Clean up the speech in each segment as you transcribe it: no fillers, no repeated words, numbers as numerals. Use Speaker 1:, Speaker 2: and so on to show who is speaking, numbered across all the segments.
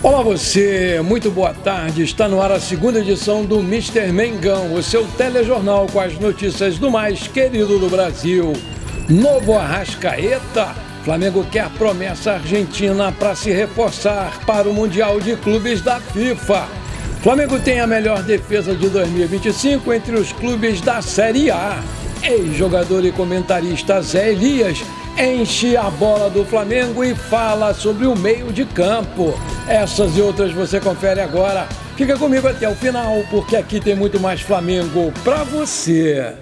Speaker 1: Olá você, muito boa tarde, está no ar a segunda edição do Mister Mengão, o seu telejornal com as notícias do mais querido do Brasil. Novo Arrascaeta, Flamengo quer promessa argentina para se reforçar para o Mundial de Clubes da FIFA. Flamengo tem a melhor defesa de 2025 entre os clubes da Série A. Ex-jogador e comentarista Zé Elias enche a bola do Flamengo e fala sobre o meio de campo. Essas e outras você confere agora. Fica comigo até o final, porque aqui tem muito mais Flamengo pra você.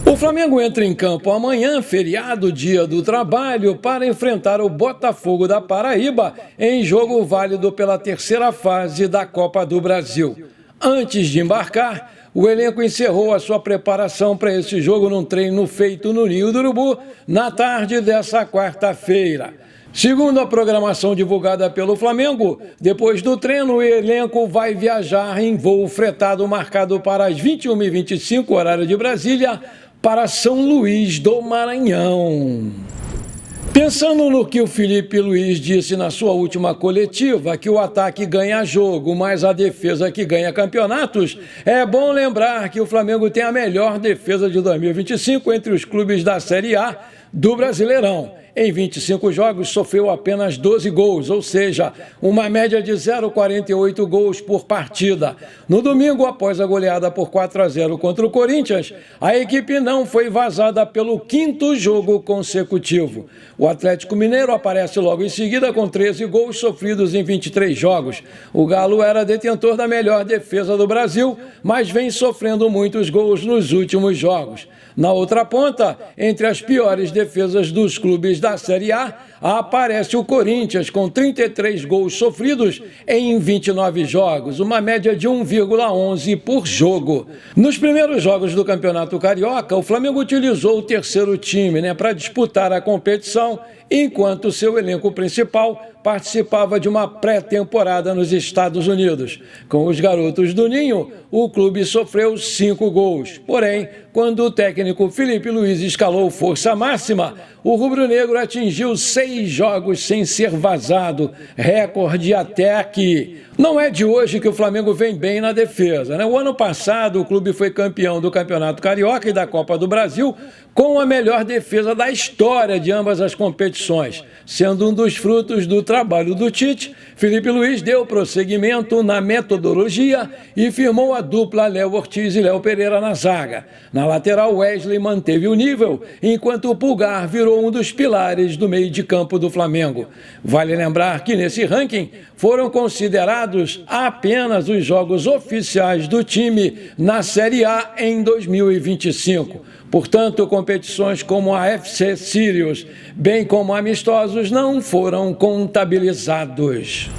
Speaker 1: O Flamengo entra em campo amanhã, feriado, dia do trabalho, para enfrentar o Botafogo da Paraíba em jogo válido pela terceira fase da Copa do Brasil. Antes de embarcar, o elenco encerrou a sua preparação para esse jogo num treino feito no Ninho do Urubu na tarde dessa quarta-feira. Segundo a programação divulgada pelo Flamengo, depois do treino o elenco vai viajar em voo fretado marcado para as 21h25, horário de Brasília, para São Luís do Maranhão. Pensando no que o Felipe Luiz disse na sua última coletiva, que o ataque ganha jogo, mas a defesa que ganha campeonatos, é bom lembrar que o Flamengo tem a melhor defesa de 2025 entre os clubes da Série A do Brasileirão. Em 25 jogos, sofreu apenas 12 gols, ou seja, uma média de 0,48 gols por partida. No domingo, após a goleada por 4-0 contra o Corinthians, a equipe não foi vazada pelo quinto jogo consecutivo. O Atlético Mineiro aparece logo em seguida com 13 gols sofridos em 23 jogos. O Galo era detentor da melhor defesa do Brasil, mas vem sofrendo muitos gols nos últimos jogos. Na outra ponta, entre as piores defesas dos clubes da Série A, aparece o Corinthians com 33 gols sofridos em 29 jogos, uma média de 1,11 por jogo. Nos primeiros jogos do Campeonato Carioca, o Flamengo utilizou o terceiro time para disputar a competição, enquanto seu elenco principal participava de uma pré-temporada nos Estados Unidos. Com os garotos do Ninho, o clube sofreu 5 gols. Porém, quando o técnico Felipe Luiz escalou força máxima, o rubro-negro atingiu 6 jogos sem ser vazado, recorde até aqui. Não é de hoje que o Flamengo vem bem na defesa, O ano passado, o clube foi campeão do Campeonato Carioca e da Copa do Brasil com a melhor defesa da história de ambas as competições. Sendo um dos frutos do trabalho do Tite, Felipe Luiz deu prosseguimento na metodologia e firmou a dupla Léo Ortiz e Léo Pereira na zaga. Na lateral, Wesley manteve o nível, enquanto o Pulgar virou um dos pilares do meio de campo do Flamengo. Vale lembrar que nesse ranking foram considerados apenas os jogos oficiais do time na Série A em 2025. Portanto, competições como a FC Sirius, bem como amistosos, não foram contabilizados.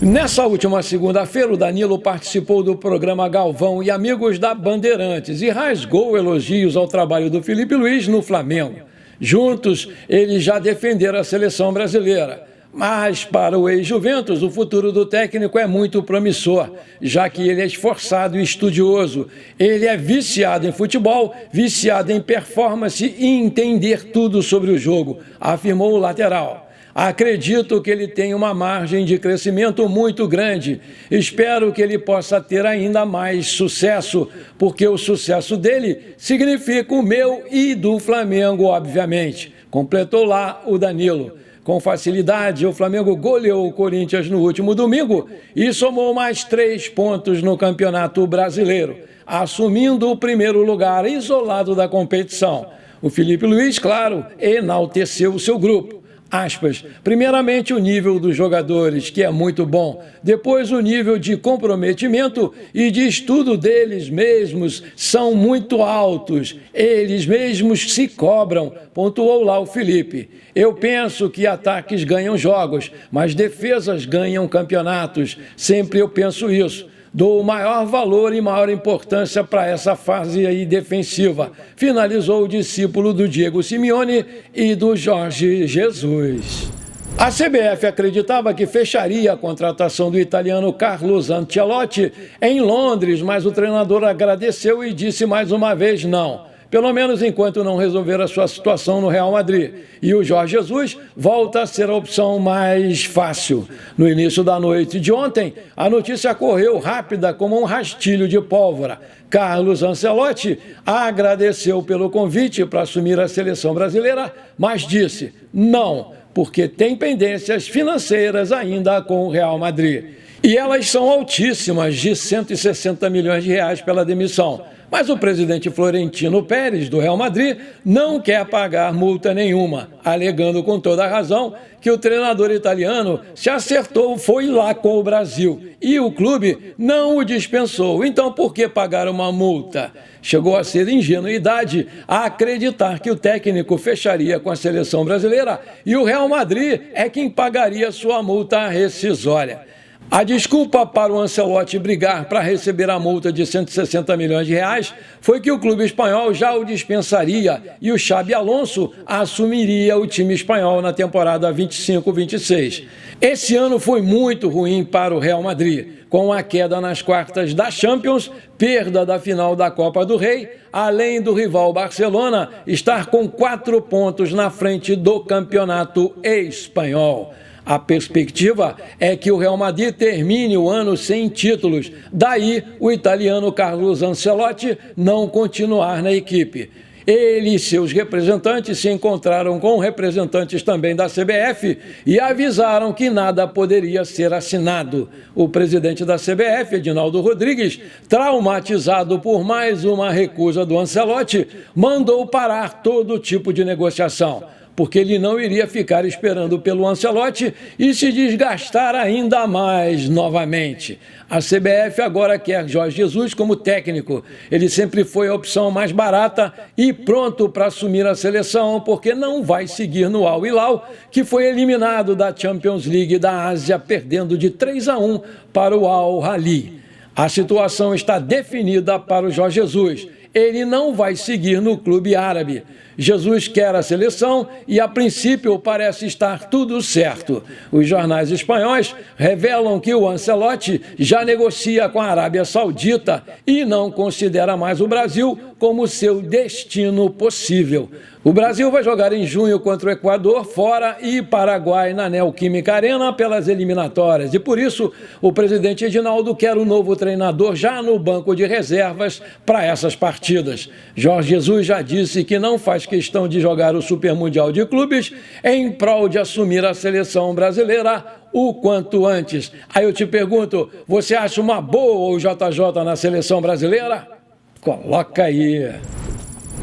Speaker 1: Nessa última segunda-feira, o Danilo participou do programa Galvão e Amigos da Bandeirantes e rasgou elogios ao trabalho do Felipe Luiz no Flamengo. Juntos, eles já defenderam a seleção brasileira. Mas, para o ex-Juventus, o futuro do técnico é muito promissor, já que ele é esforçado e estudioso. Ele é viciado em futebol, viciado em performance e entender tudo sobre o jogo, afirmou o lateral. Acredito que ele tem uma margem de crescimento muito grande. Espero que ele possa ter ainda mais sucesso, porque o sucesso dele significa o meu e do Flamengo, obviamente. Completou lá o Danilo. Com facilidade, o Flamengo goleou o Corinthians no último domingo e somou mais 3 pontos no Campeonato Brasileiro, assumindo o primeiro lugar isolado da competição. O Felipe Luiz, claro, enalteceu o seu grupo. Aspas, primeiramente o nível dos jogadores, que é muito bom, depois o nível de comprometimento e de estudo deles mesmos são muito altos, eles mesmos se cobram, pontuou lá o Felipe. Eu penso que ataques ganham jogos, mas defesas ganham campeonatos, sempre eu penso isso. Dou maior valor e maior importância para essa fase aí defensiva, finalizou o discípulo do Diego Simeone e do Jorge Jesus. A CBF acreditava que fecharia a contratação do italiano Carlo Ancelotti em Londres, mas o treinador agradeceu e disse mais uma vez não. pelo menos enquanto não resolver a sua situação no Real Madrid. E o Jorge Jesus volta a ser a opção mais fácil. No início da noite de ontem, a notícia correu rápida como um rastilho de pólvora. Carlos Ancelotti agradeceu pelo convite para assumir a seleção brasileira, mas disse não, porque tem pendências financeiras ainda com o Real Madrid. E elas são altíssimas, de 160 milhões de reais pela demissão. Mas o presidente Florentino Pérez, do Real Madrid, não quer pagar multa nenhuma, alegando com toda a razão que o treinador italiano se acertou, foi lá com o Brasil e o clube não o dispensou. Então, por que pagar uma multa? Chegou a ser ingenuidade a acreditar que o técnico fecharia com a seleção brasileira e o Real Madrid é quem pagaria sua multa rescisória. A desculpa para o Ancelotti brigar para receber a multa de 160 milhões de reais foi que o clube espanhol já o dispensaria e o Xabi Alonso assumiria o time espanhol na temporada 25-26. Esse ano foi muito ruim para o Real Madrid, com a queda nas quartas da Champions, perda da final da Copa do Rei, além do rival Barcelona estar com 4 pontos na frente do campeonato espanhol. A perspectiva é que o Real Madrid termine o ano sem títulos, daí o italiano Carlos Ancelotti não continuar na equipe. Ele e seus representantes se encontraram com representantes também da CBF e avisaram que nada poderia ser assinado. O presidente da CBF, Edinaldo Rodrigues, traumatizado por mais uma recusa do Ancelotti, mandou parar todo tipo de negociação, porque ele não iria ficar esperando pelo Ancelotti e se desgastar ainda mais novamente. A CBF agora quer Jorge Jesus como técnico. Ele sempre foi a opção mais barata e pronto para assumir a seleção, porque não vai seguir no Al Hilal, que foi eliminado da Champions League da Ásia, perdendo de 3-1 para o Al Ahly. A situação está definida para o Jorge Jesus. Ele não vai seguir no clube árabe. Jesus quer a seleção e, a princípio, parece estar tudo certo. Os jornais espanhóis revelam que o Ancelotti já negocia com a Arábia Saudita e não considera mais o Brasil como seu destino possível. O Brasil vai jogar em junho contra o Equador, fora, e Paraguai na Neoquímica Arena pelas eliminatórias. E por isso, o presidente Edinaldo quer um novo treinador já no banco de reservas para essas partidas. Jorge Jesus já disse que não faz questão de jogar o Super Mundial de Clubes em prol de assumir a seleção brasileira o quanto antes. Aí eu te pergunto, você acha uma boa o JJ na seleção brasileira? Coloca aí.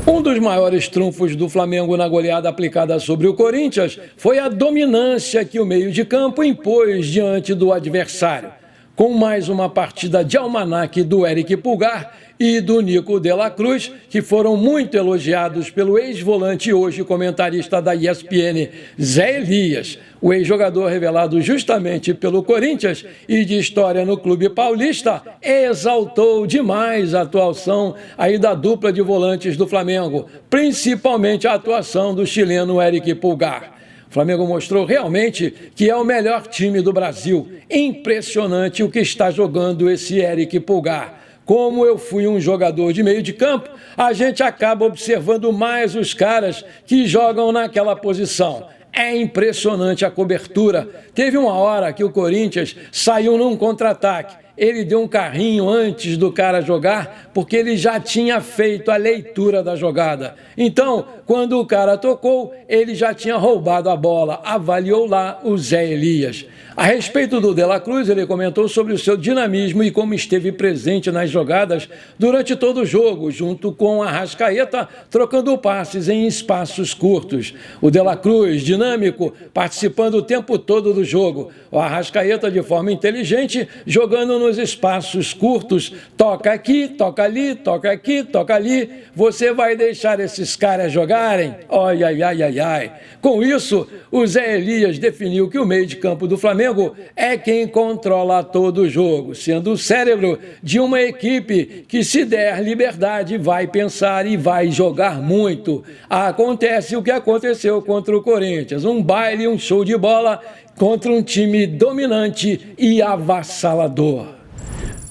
Speaker 1: Um dos maiores trunfos do Flamengo na goleada aplicada sobre o Corinthians foi a dominância que o meio de campo impôs diante do adversário. Com mais uma partida de almanaque do Éric Pulgar e do Nico de la Cruz, que foram muito elogiados pelo ex-volante e hoje comentarista da ESPN, Zé Elias. O ex-jogador revelado justamente pelo Corinthians e de história no clube paulista exaltou demais a atuação aí da dupla de volantes do Flamengo, principalmente a atuação do chileno Éric Pulgar. O Flamengo mostrou realmente que é o melhor time do Brasil. Impressionante o que está jogando esse Éric Pulgar. Como eu fui um jogador de meio de campo, a gente acaba observando mais os caras que jogam naquela posição. É impressionante a cobertura. Teve uma hora que o Corinthians saiu num contra-ataque. Ele deu um carrinho antes do cara jogar, porque ele já tinha feito a leitura da jogada. Então, quando o cara tocou, ele já tinha roubado a bola, avaliou lá o Zé Elias. A respeito do De la Cruz, ele comentou sobre o seu dinamismo e como esteve presente nas jogadas durante todo o jogo, junto com o Arrascaeta, trocando passes em espaços curtos. O De la Cruz, dinâmico, participando o tempo todo do jogo. O Arrascaeta, de forma inteligente, jogando nos espaços curtos, toca aqui, toca ali, toca aqui, toca ali. Você vai deixar esses caras jogarem? Ai, ai, ai, ai, ai. Com isso, o Zé Elias definiu que o meio de campo do Flamengo é quem controla todo o jogo, sendo o cérebro de uma equipe que, se der liberdade, vai pensar e vai jogar muito. Acontece o que aconteceu contra o Corinthians, um baile, um show de bola contra um time dominante e avassalador.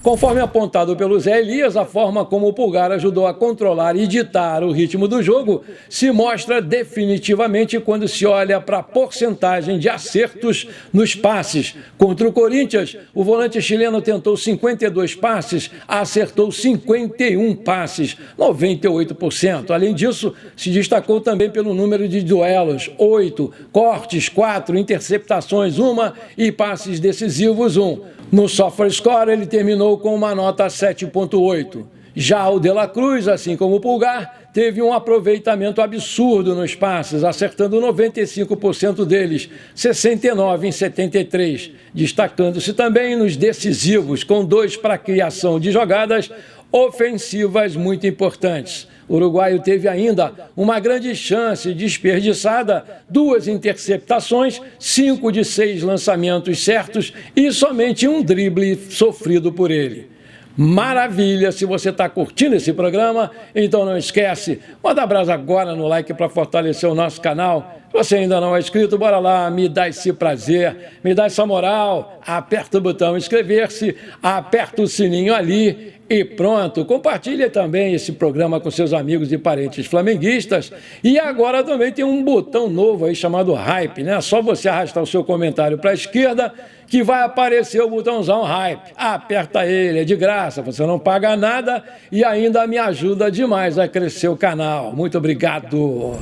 Speaker 1: Conforme apontado pelo Zé Elias, a forma como o Pulgar ajudou a controlar e ditar o ritmo do jogo se mostra definitivamente quando se olha para a porcentagem de acertos nos passes. Contra o Corinthians, o volante chileno tentou 52 passes, acertou 51 passes, 98%. Além disso, se destacou também pelo número de duelos, 8, cortes, 4, interceptações, 1 e passes decisivos, 1. No SofaScore, ele terminou com uma nota 7,8. Já o De La Cruz, assim como o Pulgar, teve um aproveitamento absurdo nos passes, acertando 95% deles, 69 em 73, destacando-se também nos decisivos, com 2 para a criação de jogadas ofensivas muito importantes. O uruguaio teve ainda uma grande chance desperdiçada, 2 interceptações, 5 de 6 lançamentos certos e somente um drible sofrido por ele. Maravilha! Se você está curtindo esse programa, então não esquece, manda abraço agora no like para fortalecer o nosso canal. Se você ainda não é inscrito, bora lá, me dá esse prazer, me dá essa moral, aperta o botão inscrever-se, aperta o sininho ali e pronto. Compartilhe também esse programa com seus amigos e parentes flamenguistas. E agora também tem um botão novo aí chamado Hype, né? É só você arrastar o seu comentário para a esquerda que vai aparecer o botãozão Hype. Aperta ele, é de graça, você não paga nada e ainda me ajuda demais a crescer o canal. Muito obrigado!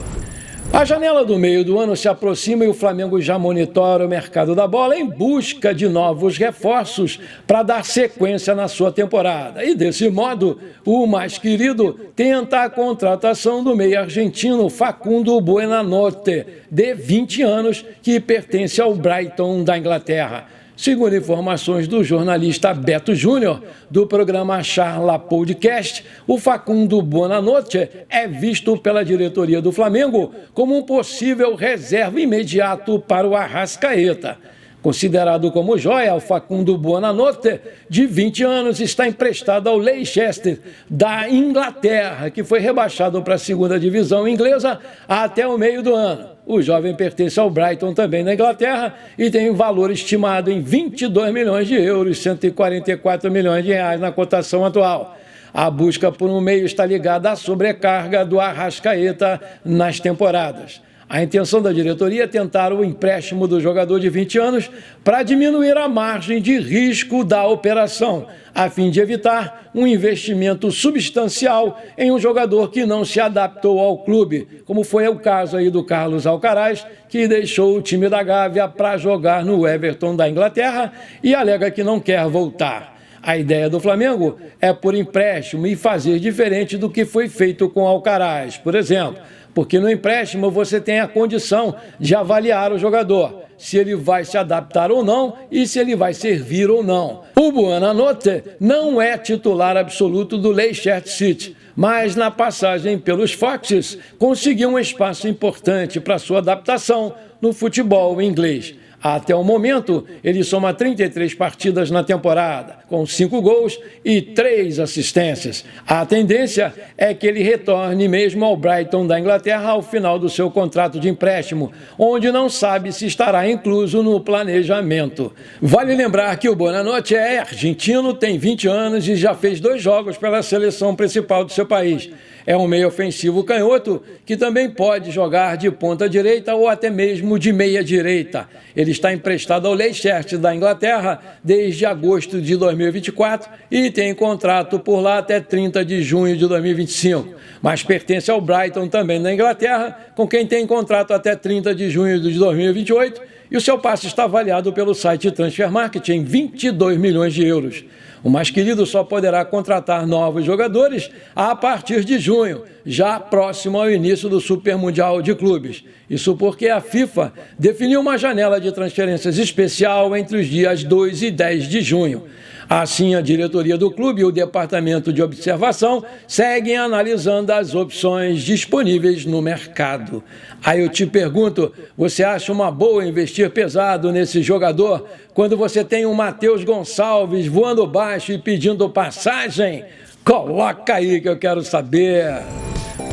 Speaker 1: A janela do meio do ano se aproxima e o Flamengo já monitora o mercado da bola em busca de novos reforços para dar sequência na sua temporada. E desse modo, o mais querido tenta a contratação do meio argentino Facundo Buonanotte, de 20 anos, que pertence ao Brighton da Inglaterra. Segundo informações do jornalista Beto Júnior, do programa Charla Podcast, o Facundo Buonanotte é visto pela diretoria do Flamengo como um possível reserva imediato para o Arrascaeta. Considerado como joia, o Facundo Buonanotte, de 20 anos, está emprestado ao Leicester, da Inglaterra, que foi rebaixado para a segunda divisão inglesa até o meio do ano. O jovem pertence ao Brighton, também na Inglaterra, e tem um valor estimado em 22 milhões de euros, 144 milhões de reais na cotação atual. A busca por um meio está ligada à sobrecarga do Arrascaeta nas temporadas. A intenção da diretoria é tentar o empréstimo do jogador de 20 anos para diminuir a margem de risco da operação, a fim de evitar um investimento substancial em um jogador que não se adaptou ao clube, como foi o caso aí do Carlos Alcaraz, que deixou o time da Gávea para jogar no Everton da Inglaterra e alega que não quer voltar. A ideia do Flamengo é por empréstimo e fazer diferente do que foi feito com Alcaraz, por exemplo. Porque no empréstimo você tem a condição de avaliar o jogador, se ele vai se adaptar ou não e se ele vai servir ou não. O Buonanotte não é titular absoluto do Leicester City, mas na passagem pelos Foxes conseguiu um espaço importante para sua adaptação no futebol inglês. Até o momento, ele soma 33 partidas na temporada, com 5 gols e 3 assistências. A tendência é que ele retorne mesmo ao Brighton da Inglaterra ao final do seu contrato de empréstimo, onde não sabe se estará incluso no planejamento. Vale lembrar que o Buonanotte é argentino, tem 20 anos e já fez 2 jogos pela seleção principal do seu país. É um meio ofensivo canhoto que também pode jogar de ponta direita ou até mesmo de meia direita. Ele está emprestado ao Leicester da Inglaterra desde agosto de 2024 e tem contrato por lá até 30 de junho de 2025. Mas pertence ao Brighton também na Inglaterra, com quem tem contrato até 30 de junho de 2028 e o seu passe está avaliado pelo site Transfer Market em 22 milhões de euros. O mais querido só poderá contratar novos jogadores a partir de junho, já próximo ao início do Super Mundial de Clubes. Isso porque a FIFA definiu uma janela de transferências especial entre os dias 2 e 10 de junho. Assim, a diretoria do clube e o departamento de observação seguem analisando as opções disponíveis no mercado. Aí eu te pergunto, você acha uma boa investir pesado nesse jogador quando você tem um Matheus Gonçalves voando baixo e pedindo passagem? Coloca aí que eu quero saber.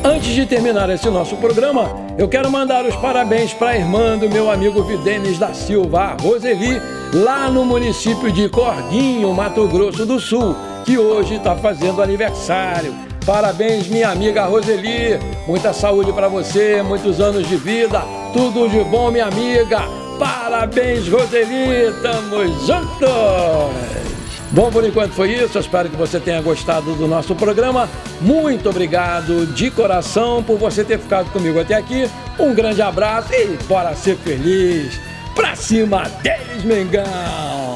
Speaker 1: Antes de terminar esse nosso programa, Eu quero mandar os parabéns para a irmã do meu amigo Vidênis da Silva, a Roseli, lá no município de Corguinho, Mato Grosso do Sul, que hoje está fazendo aniversário. Parabéns, minha amiga Roseli. Muita saúde para você, muitos anos de vida. Tudo de bom, minha amiga. Parabéns, Roseli. Tamo juntos. Bom, por enquanto foi isso. Eu espero que você tenha gostado do nosso programa. Muito obrigado de coração por você ter ficado comigo até aqui. Um grande abraço e bora ser feliz. Pra cima deles, Mengão!